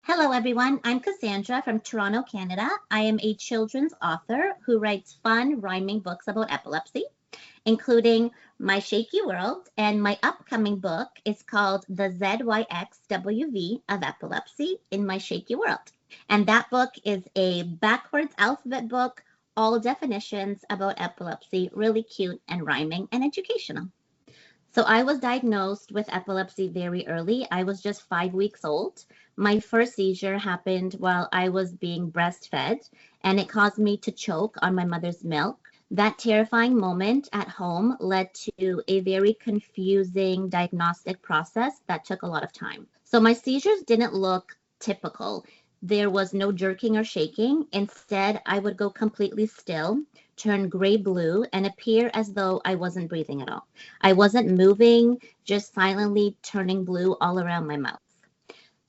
Hello, everyone. I'm Cassandra from Toronto, Canada. I am a children's author who writes fun, rhyming books about epilepsy, including My Shaky World, and my upcoming book is called The ZYXWV of Epilepsy in My Shaky World. And that book is a backwards alphabet book, all definitions about epilepsy, really cute and rhyming and educational. So I was diagnosed with epilepsy very early. I was just 5 weeks old. My first seizure happened while I was being breastfed, and it caused me to choke on my mother's milk. That terrifying moment at home led to a very confusing diagnostic process that took a lot of time. So my seizures didn't look typical. There was no jerking or shaking. Instead, I would go completely still, turn gray blue, and appear as though I wasn't breathing at all. I wasn't moving, just silently turning blue all around my mouth.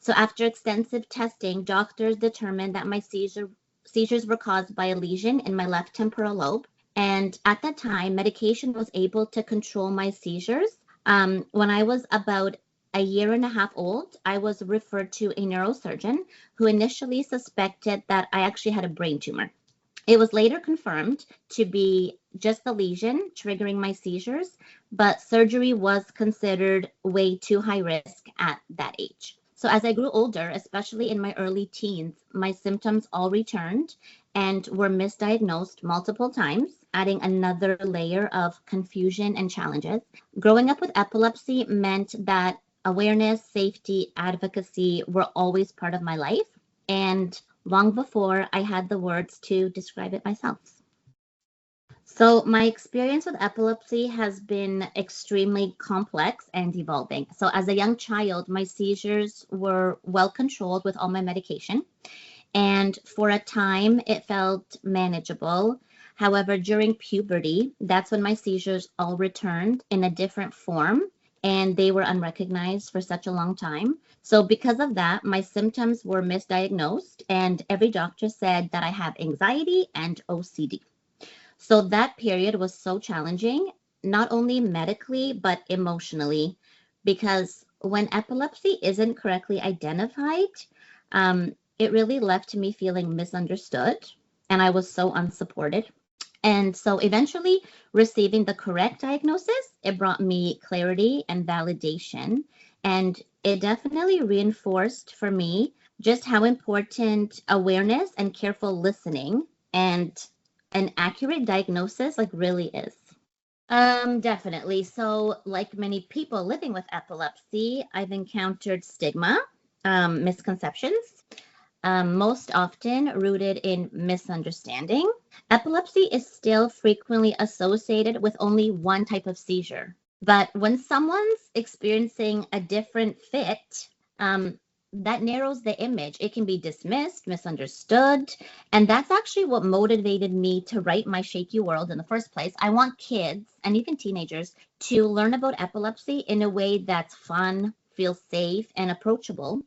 So after extensive testing, doctors determined that my seizures were caused by a lesion in my left temporal lobe. And at that time, medication was able to control my seizures. When I was about a year and a half old, I was referred to a neurosurgeon who initially suspected that I actually had a brain tumor. It was later confirmed to be just the lesion triggering my seizures, but surgery was considered way too high risk at that age. So as I grew older, especially in my early teens, my symptoms all returned and were misdiagnosed multiple times, adding another layer of confusion and challenges. Growing up with epilepsy meant that awareness, safety, advocacy were always part of my life. And long before I had the words to describe it myself. So, my experience with epilepsy has been extremely complex and evolving. So, as a young child, my seizures were well controlled with all my medication. And for a time, it felt manageable. However, during puberty, that's when my seizures all returned in a different form and they were unrecognized for such a long time. So, because of that, my symptoms were misdiagnosed, and every doctor said that I have anxiety and OCD. So, that period was so challenging, not only medically, but emotionally, because when epilepsy isn't correctly identified, it really left me feeling misunderstood, and I was so unsupported. And so eventually receiving the correct diagnosis, it brought me clarity and validation. And it definitely reinforced for me just how important awareness and careful listening and an accurate diagnosis like really is. Definitely. So, like many people living with epilepsy, I've encountered stigma, misconceptions, most often rooted in misunderstanding. Epilepsy is still frequently associated with only one type of seizure. But when someone's experiencing a different fit, that narrows the image. It can be dismissed, misunderstood. And that's actually what motivated me to write My Shaky World in the first place. I want kids and even teenagers to learn about epilepsy in a way that's fun, feels safe, and approachable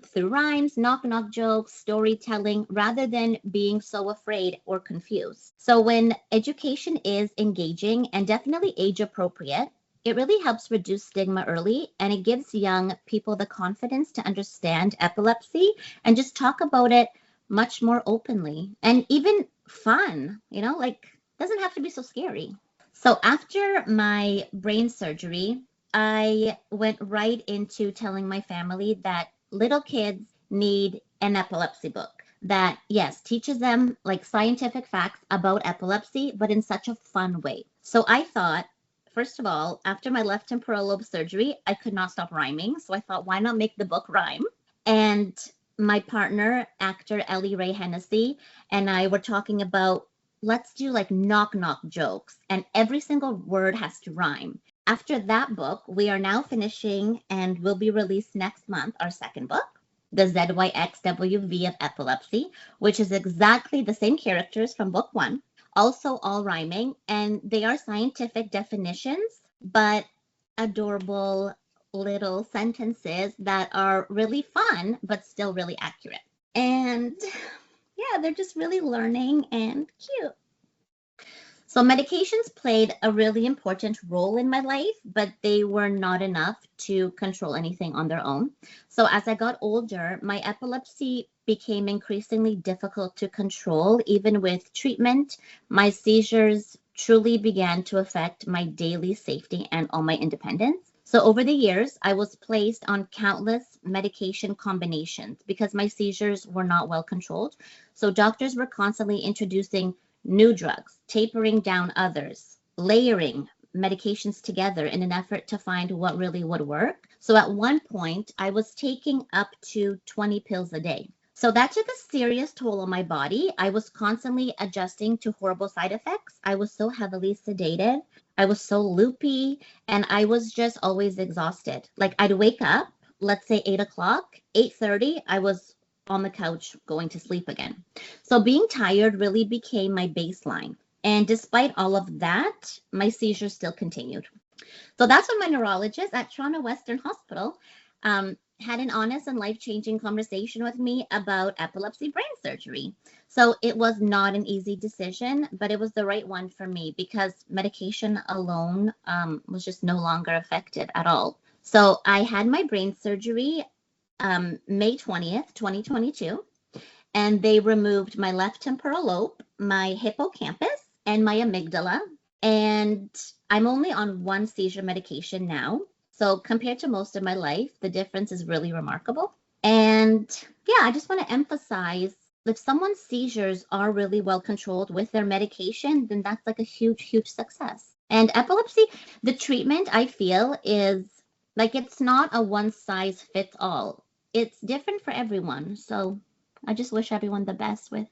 through rhymes, knock knock jokes, storytelling, rather than being so afraid or confused. So, when education is engaging and definitely age appropriate, it really helps reduce stigma early and it gives young people the confidence to understand epilepsy and just talk about it much more openly and even fun, like doesn't have to be so scary. So after my brain surgery, I went right into telling my family that little kids need an epilepsy book that, yes, teaches them like scientific facts about epilepsy, but in such a fun way. So I thought, first of all, after my left temporal lobe surgery, I could not stop rhyming. So I thought, why not make the book rhyme? And my partner, actor Ellie Ray Hennessy, and I were talking about let's do like knock knock jokes, and every single word has to rhyme. After that book, we are now finishing and will be released next month our second book, The ZYXWV of Epilepsy, which is exactly the same characters from book one, also all rhyming, and they are scientific definitions, but adorable little sentences that are really fun, but still really accurate. And yeah, they're just really learning and cute. So medications played a really important role in my life, but they were not enough to control anything on their own. So as I got older, my epilepsy became increasingly difficult to control. Even with treatment, my seizures truly began to affect my daily safety and all my independence. So over the years, I was placed on countless medication combinations because my seizures were not well controlled. So doctors were constantly introducing new drugs, tapering down others, layering medications together in an effort to find what really would work. So at one point, I was taking up to 20 pills a day. So that took a serious toll on my body. I was constantly adjusting to horrible side effects. I was so heavily sedated. I was so loopy, and I was just always exhausted. Like I'd wake up, let's say 8 o'clock, 8:30, I was on the couch going to sleep again. So being tired really became my baseline. And despite all of that, my seizures still continued. So that's when my neurologist at Toronto Western Hospital had an honest and life-changing conversation with me about epilepsy brain surgery. So it was not an easy decision, but it was the right one for me because medication alone was just no longer effective at all. So I had my brain surgery May 20th, 2022, and they removed my left temporal lobe, my hippocampus, and my amygdala. And I'm only on one seizure medication now. So compared to most of my life, the difference is really remarkable. And yeah, I just want to emphasize if someone's seizures are really well controlled with their medication, then that's like a huge, huge success. And epilepsy, the treatment I feel is like it's not a one size fits all. It's different for everyone. So I just wish everyone the best with.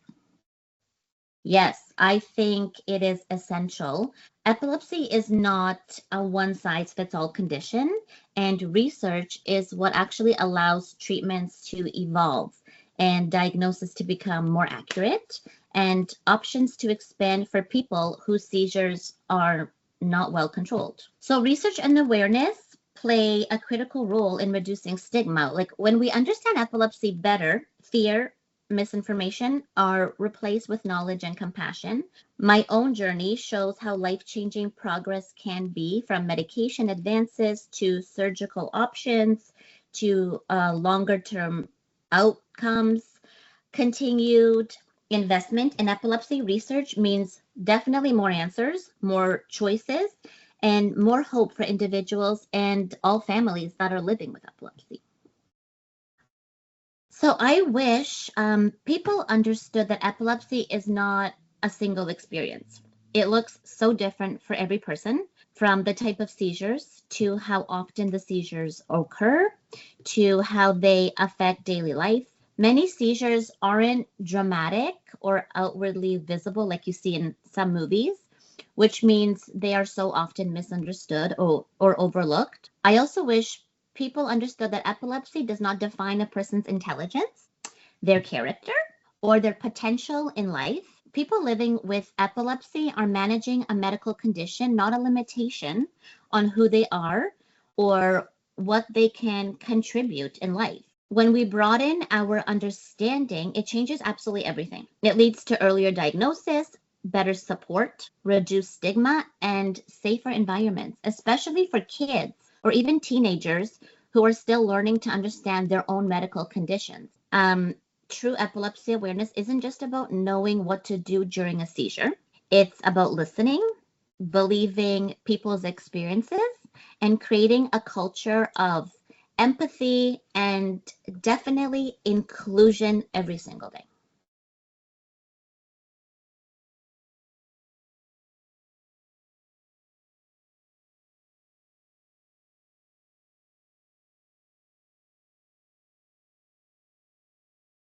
Yes, I think it is essential. Epilepsy is not a one size fits all condition, and research is what actually allows treatments to evolve and diagnosis to become more accurate and options to expand for people whose seizures are not well controlled. So, research and awareness play a critical role in reducing stigma. Like when we understand epilepsy better, fear, misinformation are replaced with knowledge and compassion. My own journey shows how life-changing progress can be, from medication advances to surgical options to longer-term outcomes. Continued investment in epilepsy research means definitely more answers, more choices, and more hope for individuals and all families that are living with epilepsy. So I wish people understood that epilepsy is not a single experience. It looks so different for every person, from the type of seizures to how often the seizures occur to how they affect daily life. Many seizures aren't dramatic or outwardly visible like you see in some movies, which means they are so often misunderstood or overlooked. I also wish people understood that epilepsy does not define a person's intelligence, their character, or their potential in life. People living with epilepsy are managing a medical condition, not a limitation on who they are or what they can contribute in life. When we broaden our understanding, it changes absolutely everything. It leads to earlier diagnosis, better support, reduced stigma, and safer environments, especially for kids or even teenagers who are still learning to understand their own medical conditions. True epilepsy awareness isn't just about knowing what to do during a seizure. It's about listening, believing people's experiences, and creating a culture of empathy and definitely inclusion every single day.